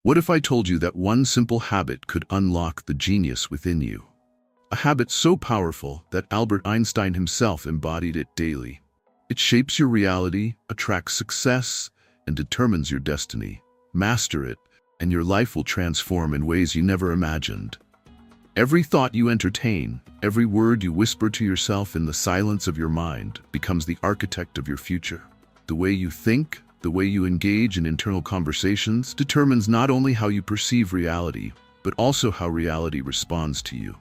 What if I told you that one simple habit could unlock the genius within you? A habit so powerful that Albert Einstein himself embodied it daily. It shapes your reality, attracts success, and determines your destiny. Master it, and your life will transform in ways you never imagined. Every thought you entertain, every word you whisper to yourself in the silence of your mind becomes the architect of your future. The way you think, the way you engage in internal conversations determines not only how you perceive reality, but also how reality responds to you.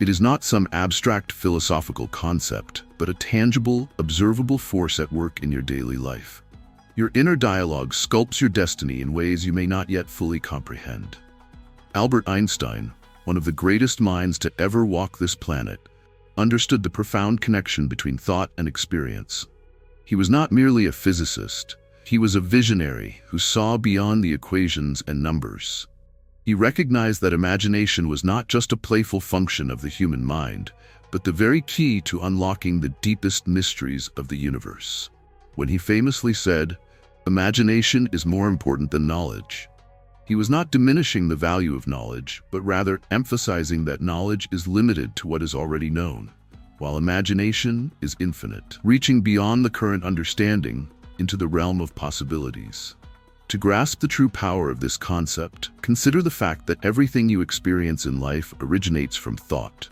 It is not some abstract philosophical concept, but a tangible, observable force at work in your daily life. Your inner dialogue sculpts your destiny in ways you may not yet fully comprehend. Albert Einstein, one of the greatest minds to ever walk this planet, understood the profound connection between thought and experience. He was not merely a physicist. He was a visionary who saw beyond the equations and numbers. He recognized that imagination was not just a playful function of the human mind, but the very key to unlocking the deepest mysteries of the universe. When he famously said, "Imagination is more important than knowledge," he was not diminishing the value of knowledge, but rather emphasizing that knowledge is limited to what is already known, while imagination is infinite, reaching beyond the current understanding into the realm of possibilities. To grasp the true power of this concept, consider the fact that everything you experience in life originates from thought.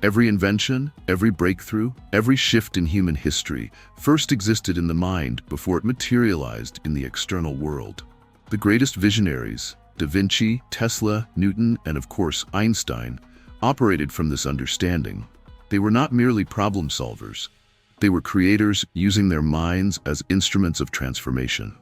Every invention, every breakthrough, every shift in human history first existed in the mind before it materialized in the external world. The greatest visionaries, Da Vinci, Tesla, Newton, and of course Einstein, operated from this understanding. They were not merely problem solvers. They were creators using their minds as instruments of transformation.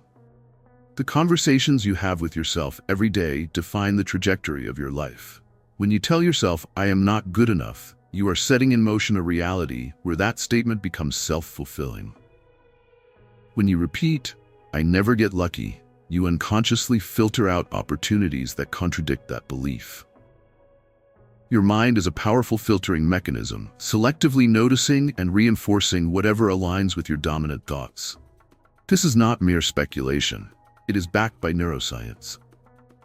The conversations you have with yourself every day define the trajectory of your life. When you tell yourself, "I am not good enough," you are setting in motion a reality where that statement becomes self-fulfilling. When you repeat, "I never get lucky," you unconsciously filter out opportunities that contradict that belief. Your mind is a powerful filtering mechanism, selectively noticing and reinforcing whatever aligns with your dominant thoughts. This is not mere speculation. It is backed by neuroscience.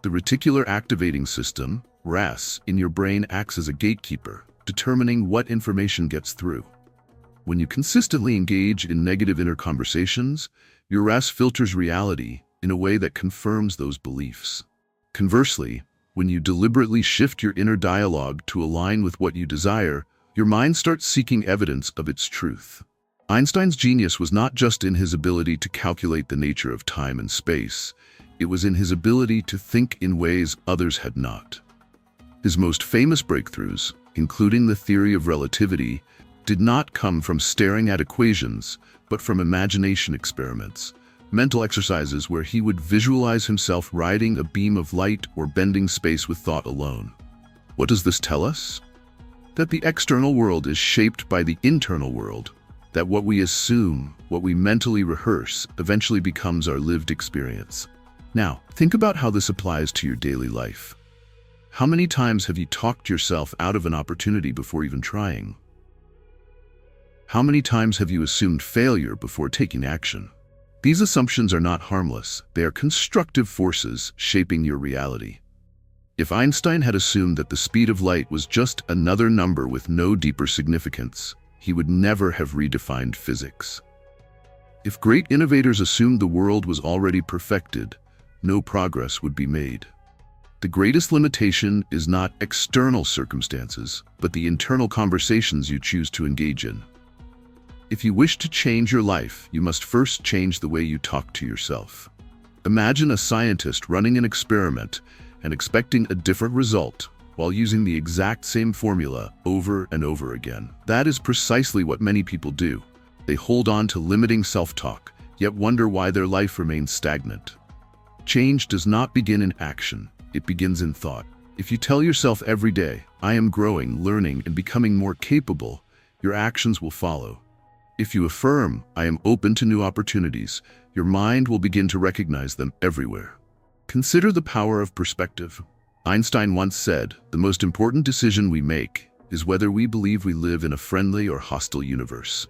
The reticular activating system, RAS, in your brain acts as a gatekeeper, determining what information gets through. When you consistently engage in negative inner conversations, your RAS filters reality in a way that confirms those beliefs. Conversely, when you deliberately shift your inner dialogue to align with what you desire, your mind starts seeking evidence of its truth. Einstein's genius was not just in his ability to calculate the nature of time and space. It was in his ability to think in ways others had not. His most famous breakthroughs, including the theory of relativity, did not come from staring at equations, but from imagination experiments. Mental exercises where he would visualize himself riding a beam of light or bending space with thought alone. What does this tell us? That the external world is shaped by the internal world, that what we assume, what we mentally rehearse, eventually becomes our lived experience. Now, think about how this applies to your daily life. How many times have you talked yourself out of an opportunity before even trying? How many times have you assumed failure before taking action? These assumptions are not harmless. They are constructive forces shaping your reality. If Einstein had assumed that the speed of light was just another number with no deeper significance, he would never have redefined physics. If great innovators assumed the world was already perfected, no progress would be made. The greatest limitation is not external circumstances, but the internal conversations you choose to engage in. If you wish to change your life, you must first change the way you talk to yourself. Imagine a scientist running an experiment and expecting a different result while using the exact same formula over and over again. That is precisely what many people do. They hold on to limiting self-talk, yet wonder why their life remains stagnant. Change does not begin in action, it begins in thought. If you tell yourself every day, "I am growing, learning, and becoming more capable," your actions will follow. If you affirm, "I am open to new opportunities," your mind will begin to recognize them everywhere. Consider the power of perspective. Einstein once said, "The most important decision we make is whether we believe we live in a friendly or hostile universe."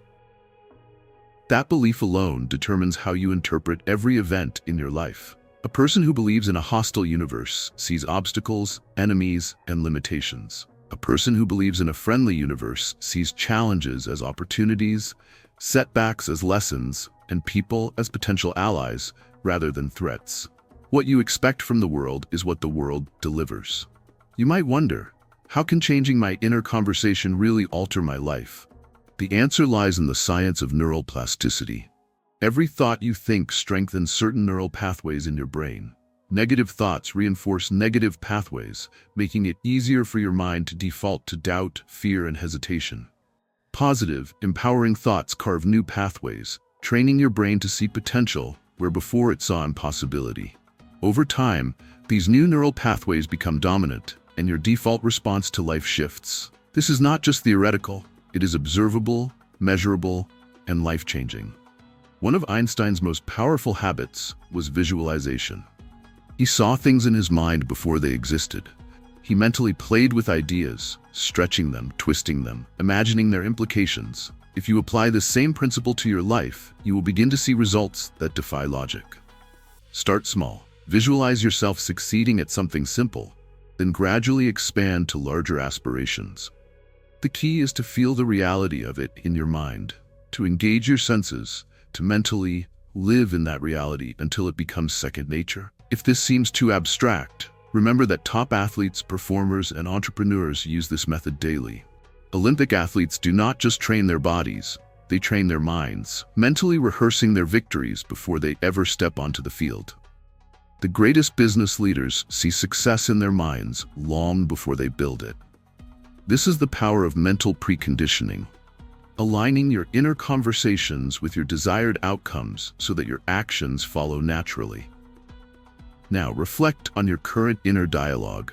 That belief alone determines how you interpret every event in your life. A person who believes in a hostile universe sees obstacles, enemies, and limitations. A person who believes in a friendly universe sees challenges as opportunities, setbacks as lessons, and people as potential allies rather than threats. What you expect from the world is what the world delivers. You might wonder, how can changing my inner conversation really alter my life? The answer lies in the science of neural plasticity. Every thought you think strengthens certain neural pathways in your brain. Negative thoughts reinforce negative pathways, making it easier for your mind to default to doubt, fear, and hesitation. Positive, empowering thoughts carve new pathways, training your brain to see potential where before it saw impossibility. Over time, these new neural pathways become dominant, and your default response to life shifts. This is not just theoretical, it is observable, measurable, and life-changing. One of Einstein's most powerful habits was visualization. He saw things in his mind before they existed. He mentally played with ideas, stretching them, twisting them, imagining their implications. If you apply this same principle to your life, you will begin to see results that defy logic. Start small. Visualize yourself succeeding at something simple, then gradually expand to larger aspirations. The key is to feel the reality of it in your mind, to engage your senses, to mentally live in that reality until it becomes second nature. If this seems too abstract, remember that top athletes, performers, and entrepreneurs use this method daily. Olympic athletes do not just train their bodies, they train their minds, mentally rehearsing their victories before they ever step onto the field. The greatest business leaders see success in their minds long before they build it. This is the power of mental preconditioning, aligning your inner conversations with your desired outcomes so that your actions follow naturally. Now, reflect on your current inner dialogue.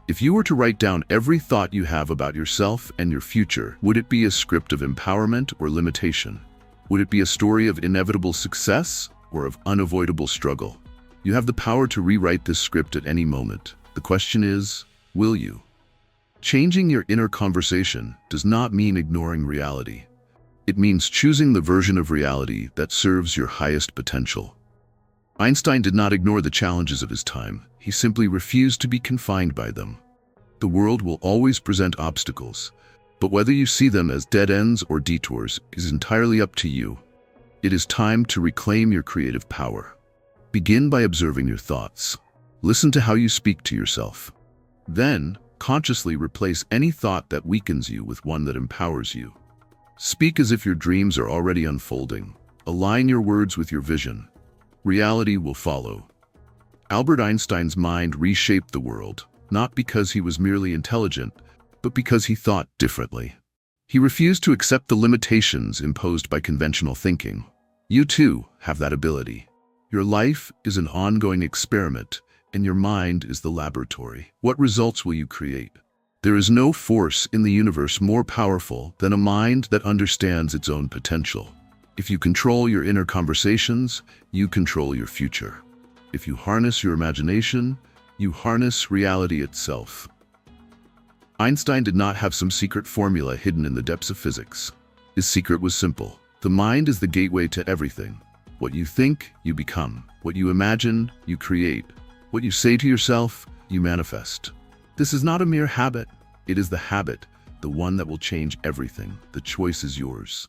If you were to write down every thought you have about yourself and your future, would it be a script of empowerment or limitation? Would it be a story of inevitable success or of unavoidable struggle? You have the power to rewrite this script at any moment. The question is, will you? Changing your inner conversation does not mean ignoring reality. It means choosing the version of reality that serves your highest potential. Einstein did not ignore the challenges of his time. He simply refused to be confined by them. The world will always present obstacles, but whether you see them as dead ends or detours is entirely up to you. It is time to reclaim your creative power. Begin by observing your thoughts. Listen to how you speak to yourself. Then, consciously replace any thought that weakens you with one that empowers you. Speak as if your dreams are already unfolding. Align your words with your vision. Reality will follow. Albert Einstein's mind reshaped the world, not because he was merely intelligent, but because he thought differently. He refused to accept the limitations imposed by conventional thinking. You too have that ability. Your life is an ongoing experiment, and your mind is the laboratory. What results will you create? There is no force in the universe more powerful than a mind that understands its own potential. If you control your inner conversations, you control your future. If you harness your imagination, you harness reality itself. Einstein did not have some secret formula hidden in the depths of physics. His secret was simple. The mind is the gateway to everything. What you think, you become. What you imagine, you create. What you say to yourself, you manifest. This is not a mere habit. It is the habit, the one that will change everything. The choice is yours.